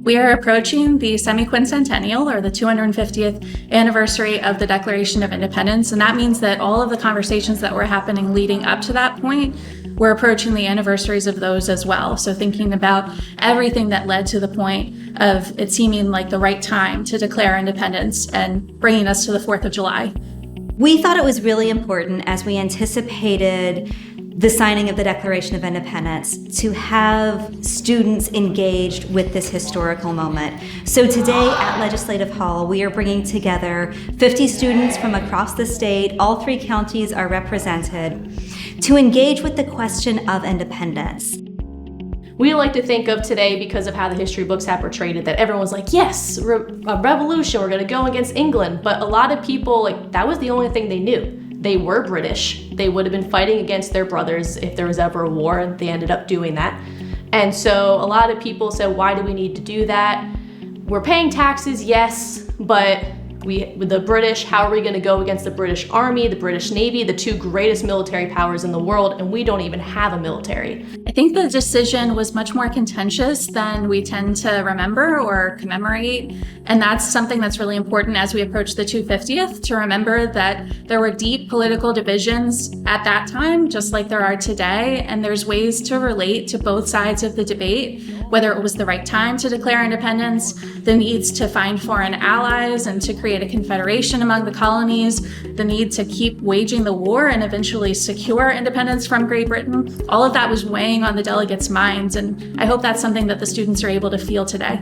We are approaching the semi-quincentennial, or the 250th anniversary of the Declaration of Independence, and that means that all of the conversations that were happening leading up to that point, we're approaching the anniversaries of those as well. So thinking about everything that led to the point of it seeming like the right time to declare independence and bringing us to the 4th of July. We thought it was really important, as we anticipated the signing of the Declaration of Independence, to have students engaged with this historical moment. So today at Legislative Hall, we are bringing together 50 students from across the state. All 3 counties are represented to engage with the question of independence. We like to think of today, because of how the history books have portrayed it, that everyone's like, yes, a revolution, we're gonna go against England. But a lot of people, that was the only thing they knew. They were British. They would have been fighting against their brothers if there was ever a war, and they ended up doing that. And so a lot of people said, why do we need to do that? We're paying taxes, yes, but with the British, how are we going to go against the British Army, the British Navy, the 2 greatest military powers in the world, and we don't even have a military? I think the decision was much more contentious than we tend to remember or commemorate, and that's something that's really important as we approach the 250th, to remember that there were deep political divisions at that time, just like there are today, and there's ways to relate to both sides of the debate, whether it was the right time to declare independence, the needs to find foreign allies and to create a confederation among the colonies, the need to keep waging the war and eventually secure independence from Great Britain. All of that was weighing on the delegates' minds, and I hope that's something that the students are able to feel today.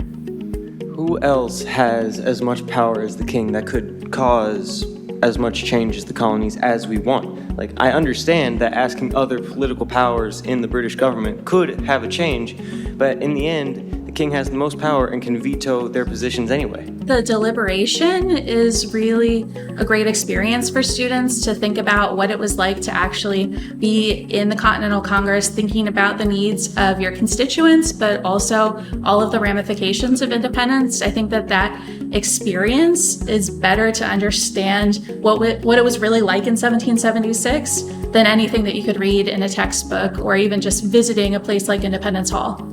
Who else has as much power as the king that could cause as much change as the colonies as we want? I understand that asking other political powers in the British government could have a change, but in the end, the king has the most power and can veto their positions anyway. The deliberation is really a great experience for students to think about what it was like to actually be in the Continental Congress, thinking about the needs of your constituents, but also all of the ramifications of independence. I think that experience is better to understand what it was really like in 1776 than anything that you could read in a textbook or even just visiting a place like Independence Hall.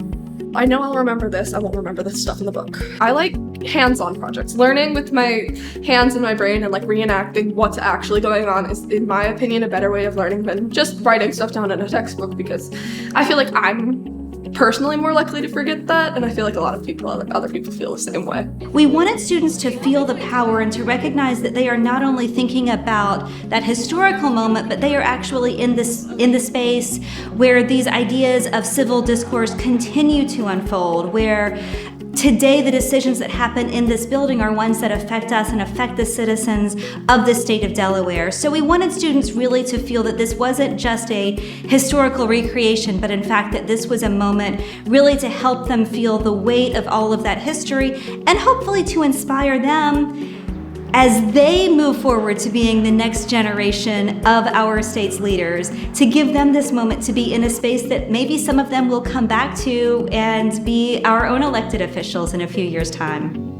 I know I'll remember this, I won't remember this stuff in the book. I like hands-on projects. Learning with my hands and my brain and reenacting what's actually going on is, in my opinion, a better way of learning than just writing stuff down in a textbook, because I feel like I'm personally more likely to forget that, and I feel like a lot of other people feel the same way. We wanted students to feel the power and to recognize that they are not only thinking about that historical moment, but they are actually in the space where these ideas of civil discourse continue to unfold, where today the decisions that happen in this building are ones that affect us and affect the citizens of the state of Delaware. So we wanted students really to feel that this wasn't just a historical recreation, but in fact that this was a moment really to help them feel the weight of all of that history, and hopefully to inspire them as they move forward to being the next generation of our state's leaders, to give them this moment to be in a space that maybe some of them will come back to and be our own elected officials in a few years' time.